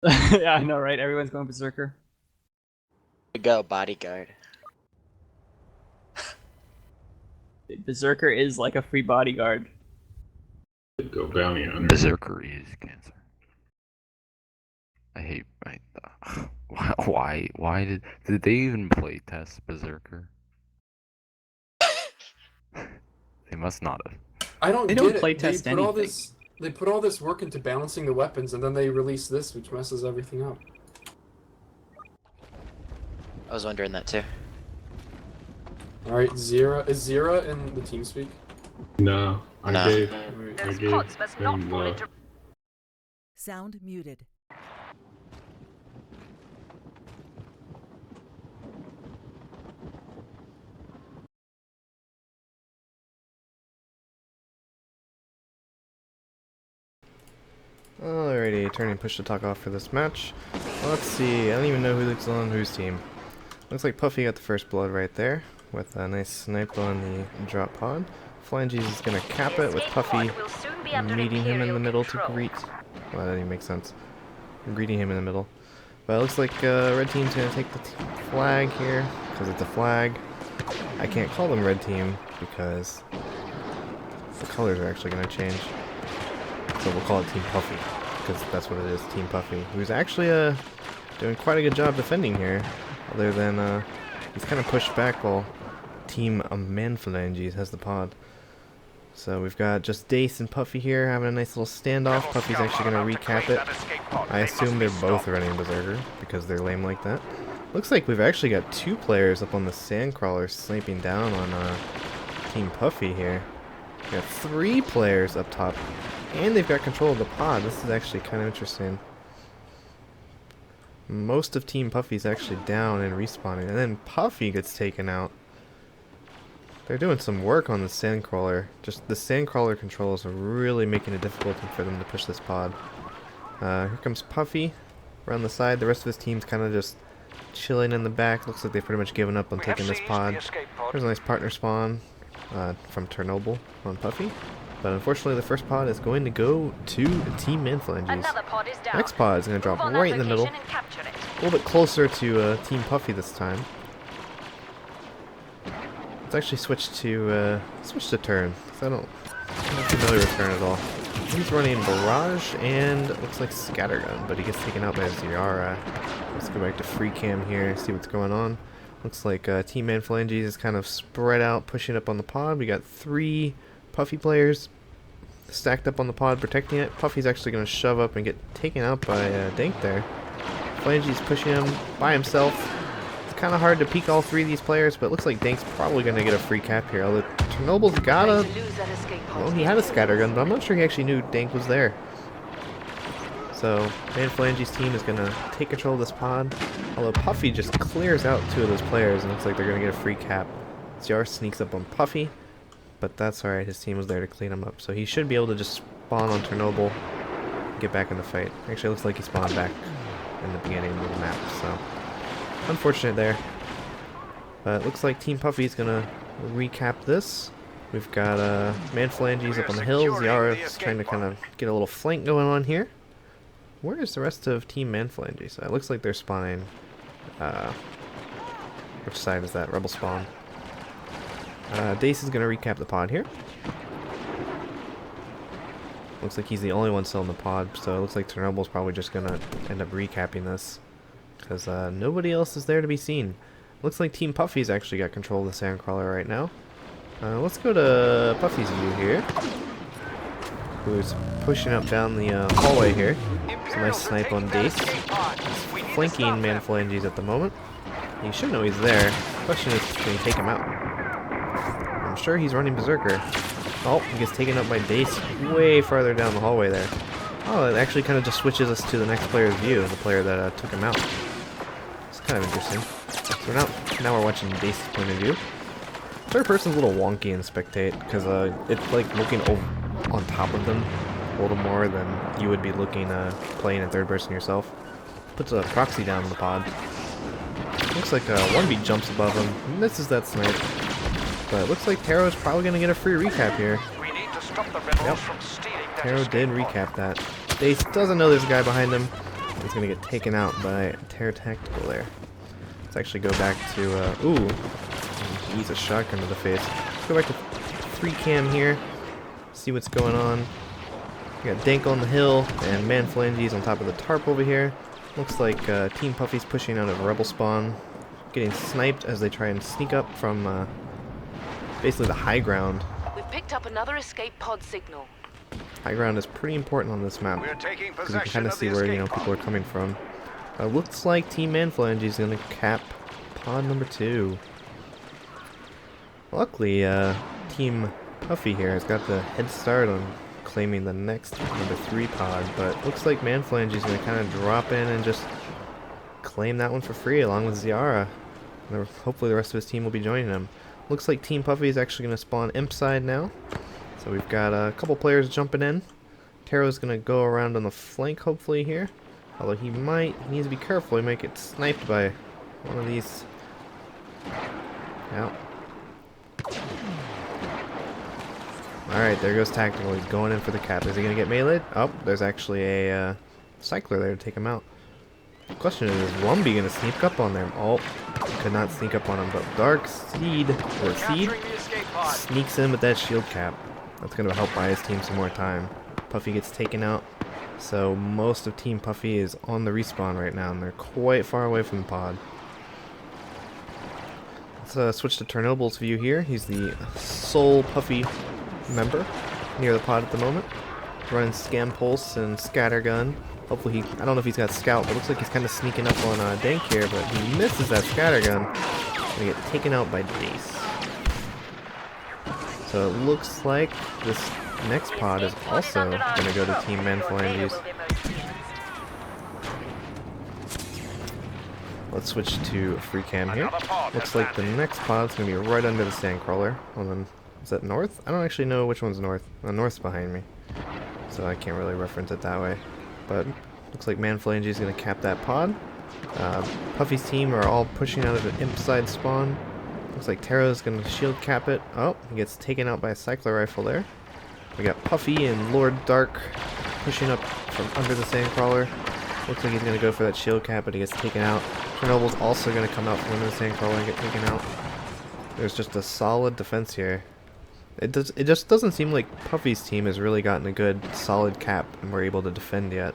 Yeah, I know, right? Everyone's going berserker. Go bodyguard. Berserker is like a free bodyguard. Go bounty hunter. Berserker is cancer. I hate why did they even play test Berserker? They must not have. I don't They get don't it. playtest anything. They put all this work into balancing the weapons, and then they release this, which messes everything up. I was wondering that too. All right, Zira is Zira in the team speak. No, I No. gave Those him pods must not fall the into. Sound muted. Alrighty, turning push to talk off for this match. Let's see, I don't even know who's on whose team. Looks like Puffy got the first blood right there, with a nice snipe on the drop pod. Flanges is gonna cap it with Puffy meeting him in the middle to greet. Well, that doesn't even make sense. Greeting him in the middle. But it looks like red team's gonna take the flag here, because it's a flag. I can't call them red team, because the colors are actually gonna change. So we'll call it Team Puffy, because that's what it is, Team Puffy. Who's actually doing quite a good job defending here, other than he's kind of pushed back while Team Manphalanges has the pod. So we've got just Dace and Puffy here having a nice little standoff. Puffy's actually going to recap it. I assume they're both running Berserker, because they're lame like that. Looks like we've actually got two players up on the Sandcrawler sniping down on Team Puffy here. We got three players up top. And they've got control of the pod. This is actually kind of interesting. Most of Team Puffy's actually down and respawning. And then Puffy gets taken out. They're doing some work on the Sandcrawler. Just the Sandcrawler controls are really making it difficult for them to push this pod. Here comes Puffy around the side. The rest of his team's kind of just chilling in the back. Looks like they've pretty much given up on taking this pod. There's a nice partner spawn from Chernobyl on Puffy. But unfortunately, the first pod is going to go to Team Manphalanges. Next pod is going to drop right in the middle. A little bit closer to Team Puffy this time. Let's actually switch to Turn. I'm not familiar with Turn at all. He's running Barrage and it looks like Scattergun, but he gets taken out by Ziara. Let's go back to free cam here and see what's going on. Looks like Team Manphalanges is kind of spread out, pushing up on the pod. We got three Puffy players stacked up on the pod protecting it. Puffy's actually going to shove up and get taken out by Dank there. Flangy's pushing him by himself. It's kind of hard to peek all three of these players, but it looks like Dank's probably going to get a free cap here. Although Chernobyl's got a... Well, he had a scattergun, but I'm not sure he actually knew Dank was there. So, Manphalanges' team is going to take control of this pod. Although Puffy just clears out two of those players, and looks like they're going to get a free cap. Jar sneaks up on Puffy. But that's alright, his team was there to clean him up. So he should be able to just spawn on Chernobyl and get back in the fight. Actually, it looks like he spawned back in the beginning of the map, so unfortunate there. But it looks like Team Puffy is going to recap this. We've got Manphalanges up on the hills. Yara is trying to kind of get a little flank going on here. Where is the rest of Team Manphalanges? It looks like they're spawning... which side is that? Rebel spawn. Dace is going to recap the pod here. Looks like he's the only one still in the pod, so it looks like Chernobyl's probably just going to end up recapping this. Because nobody else is there to be seen. Looks like Team Puffy's actually got control of the Sandcrawler right now. Let's go to Puffy's view here. Who's pushing up down the hallway here. It's a nice snipe on Dace. He's flanking Manphalanges at the moment. You should know he's there. The question is, can he take him out? I'm sure he's running Berserker. Oh, he gets taken up by Dace way farther down the hallway there. Oh, it actually kind of just switches us to the next player's view, the player that took him out. It's kind of interesting. So now we're watching Dace's point of view. Third person's a little wonky in Spectate, because it's like looking over on top of them a little more than you would be looking playing in third person yourself. Puts a proxy down in the pod. Looks like 1B jumps above him, misses that snipe. But it looks like Taro's probably going to get a free recap here. Yep, Taro did recap that. Dace doesn't know there's a guy behind him, He's gonna get taken out by Terror Tactical there. Let's actually go back to, ooh, use a shotgun to the face. Let's go back to free cam here, see what's going on. We got Dank on the hill, and Man Phalanges on top of the tarp over here. Looks like Team Puffy's pushing out of Rebel spawn, getting sniped as they try and sneak up from basically the high ground. We've picked up another escape pod signal. High ground is pretty important on this map, because you can kind of see where people are coming from. Looks like Team Man Phalanges is going to cap pod number 2. Luckily, Team Puffy here has got the head start on claiming the next number 3 pod, but looks like Man Phalanges is going to kind of drop in and just claim that one for free along with Ziara. And hopefully the rest of his team will be joining him. Looks like Team Puffy is actually going to spawn imp side now. So we've got a couple players jumping in. Taro's going to go around on the flank hopefully here. Although he needs to be careful, he might get sniped by one of these. Yeah. Alright, there goes Tactical. He's going in for the cap. Is he going to get meleeed? Oh, there's actually a cycler there to take him out. The question is 1B going to sneak up on them? Oh, could not sneak up on him, but Dark Seed, or Seed, sneaks in with that shield cap. That's going to help buy his team some more time. Puffy gets taken out, so most of Team Puffy is on the respawn right now, and they're quite far away from the pod. Let's switch to Ternoble's view here. He's the sole Puffy member near the pod at the moment. Running Scam Pulse and Scattergun. Hopefully I don't know if he's got Scout, but it looks like he's kind of sneaking up on Dank here, but he misses that Scattergun. Gonna get taken out by Dace. So it looks like this next pod is also going to go to Team Man Phalanges. Let's switch to free cam here. Looks like the next pod's going to be right under the Sandcrawler. Well, then, is that north? I don't actually know which one's north. North's behind me, so I can't really reference it that way. But looks like Man Phalanges is going to cap that pod. Puffy's team are all pushing out of an imp side spawn. Looks like Taro's going to shield cap it. Oh, he gets taken out by a cycler rifle there. We got Puffy and Lord Dark pushing up from under the Sandcrawler. Looks like he's going to go for that shield cap, but he gets taken out. Chernobyl's also going to come out from under the Sandcrawler and get taken out. There's just a solid defense here. It just doesn't seem like Puffy's team has really gotten a good solid cap and we're able to defend yet.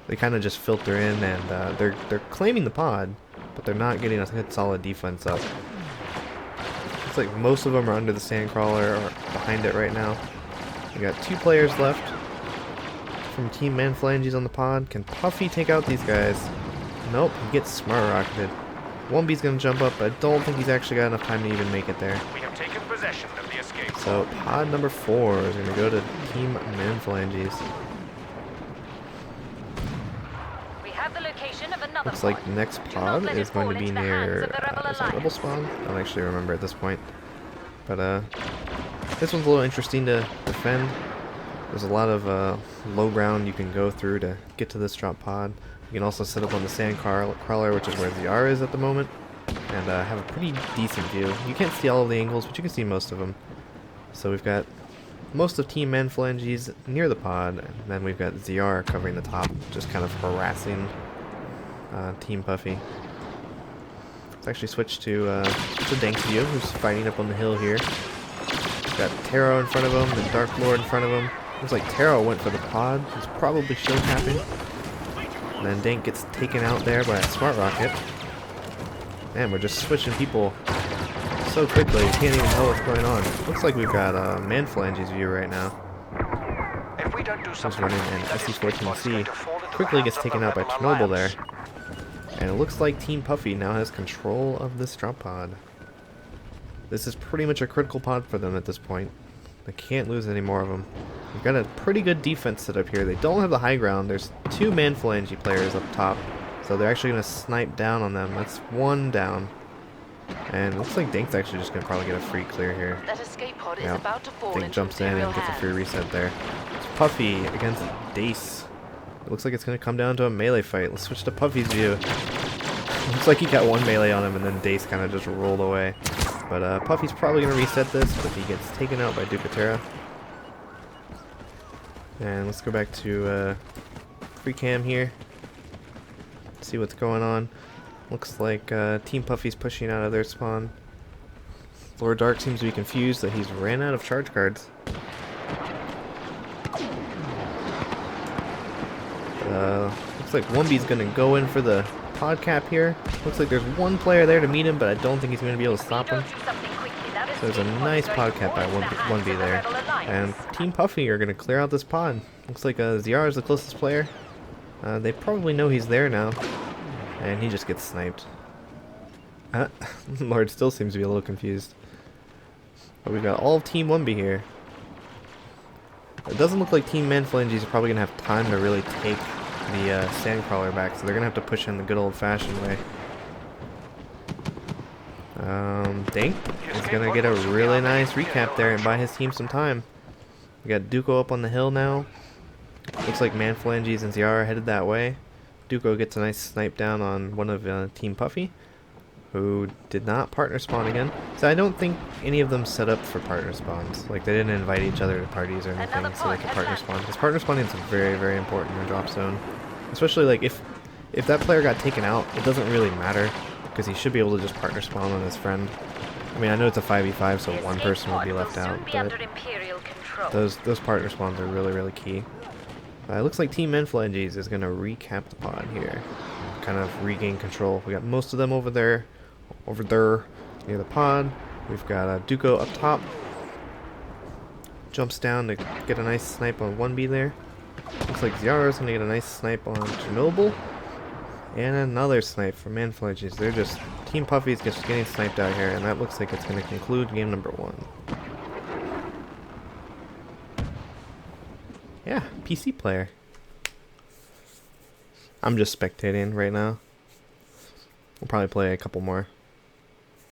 They kind of just filter in and they're claiming the pod, but they're not getting a good solid defense up. It's like most of them are under the Sandcrawler or behind it right now. We got 2 players left from Team Man Phalanges on the pod. Can Puffy take out these guys? Nope, he gets smart rocketed. 1B's gonna jump up, but I don't think he's actually got enough time to even make it there. We have taken possession of the escape. So pod number 4 is gonna go to Team Man Phalanges. We have the location of another Looks like the next pod is going to be near is that Rebel spawn? I don't actually remember at this point. But this one's a little interesting to defend. There's a lot of low ground you can go through to get to this drop pod. You can also set up on the Sandcrawler, which is where ZR is at the moment, and have a pretty decent view. You can't see all of the angles, but you can see most of them. So we've got most of Team Man Phalanges near the pod, and then we've got ZR covering the top, just kind of harassing Team Puffy. Let's actually switch to Dank's view, who's fighting up on the hill here. Got Taro in front of him, the Dark Lord in front of him. Looks like Taro went for the pod. He's probably shield capping. And then Dank gets taken out there by a smart rocket. Man, we're just switching people so quickly, you can't even tell what's going on. Looks like we've got Man Phalanges view right now. If we don't do He's something, running an SC-14C. Quickly gets taken out by Chernobyl there. And it looks like Team Puffy now has control of this drop pod. This is pretty much a critical pod for them at this point. They can't lose any more of them. We've got a pretty good defense set up here. They don't have the high ground. There's 2 Man Phalange players up top. So they're actually going to snipe down on them. That's 1 down. And it looks like Dank's actually just going to probably get a free clear here. That escape pod is Yeah. about to fall Dank into jumps in and Imperial gets a free hands. reset there. It's Puffy against Dace. It looks like it's going to come down to a melee fight. Let's switch to Puffy's view. Looks like he got 1 melee on him and then Dace kind of just rolled away. But Puffy's probably going to reset this, but he gets taken out by Ducatera. And let's go back to free cam here. see what's going on. Looks like Team Puffy's pushing out of their spawn. Lord Dark seems to be confused that he's ran out of charge cards. Looks like 1B's gonna go in for the pod cap here. Looks like there's one player there to meet him, but I don't think he's gonna be able to stop him. So there's a nice pod cap by 1B there. And Team Puffy are gonna clear out this pod. Looks like ZR is the closest player. They probably know he's there now. And he just gets sniped. Lord still seems to be a little confused. But we've got all of Team 1B here. It doesn't look like Team Manphalanges are probably going to have time to really take the Sandcrawler back, so they're going to have to push in the good old-fashioned way. Dink is going to get a really nice recap there and buy his team some time. We got Duco up on the hill now. Looks like Manphalanges and ZR are headed that way. Duco gets a nice snipe down on one of Team Puffy, who did not partner spawn again. So I don't think any of them set up for partner spawns. Like, they didn't invite each other to parties or anything so they could partner spawn. Because partner spawning is very, very important in the drop zone. Especially, like, if that player got taken out, it doesn't really matter, because he should be able to just partner spawn on his friend. I mean, I know it's a 5v5, so one person would be left out, but those partner spawns are really, really key. It looks like Team Manphalanges is going to recap the pod here. Kind of regain control. We got most of them over there near the pod. We've got Duco up top. Jumps down to get a nice snipe on 1B there. Looks like ZR is going to get a nice snipe on Chernobyl. And another snipe from Manphalanges. They're just... Team Puffy's just getting sniped out here, and that looks like it's going to conclude game number 1. Yeah, PC player. I'm just spectating right now. We'll probably play a couple more.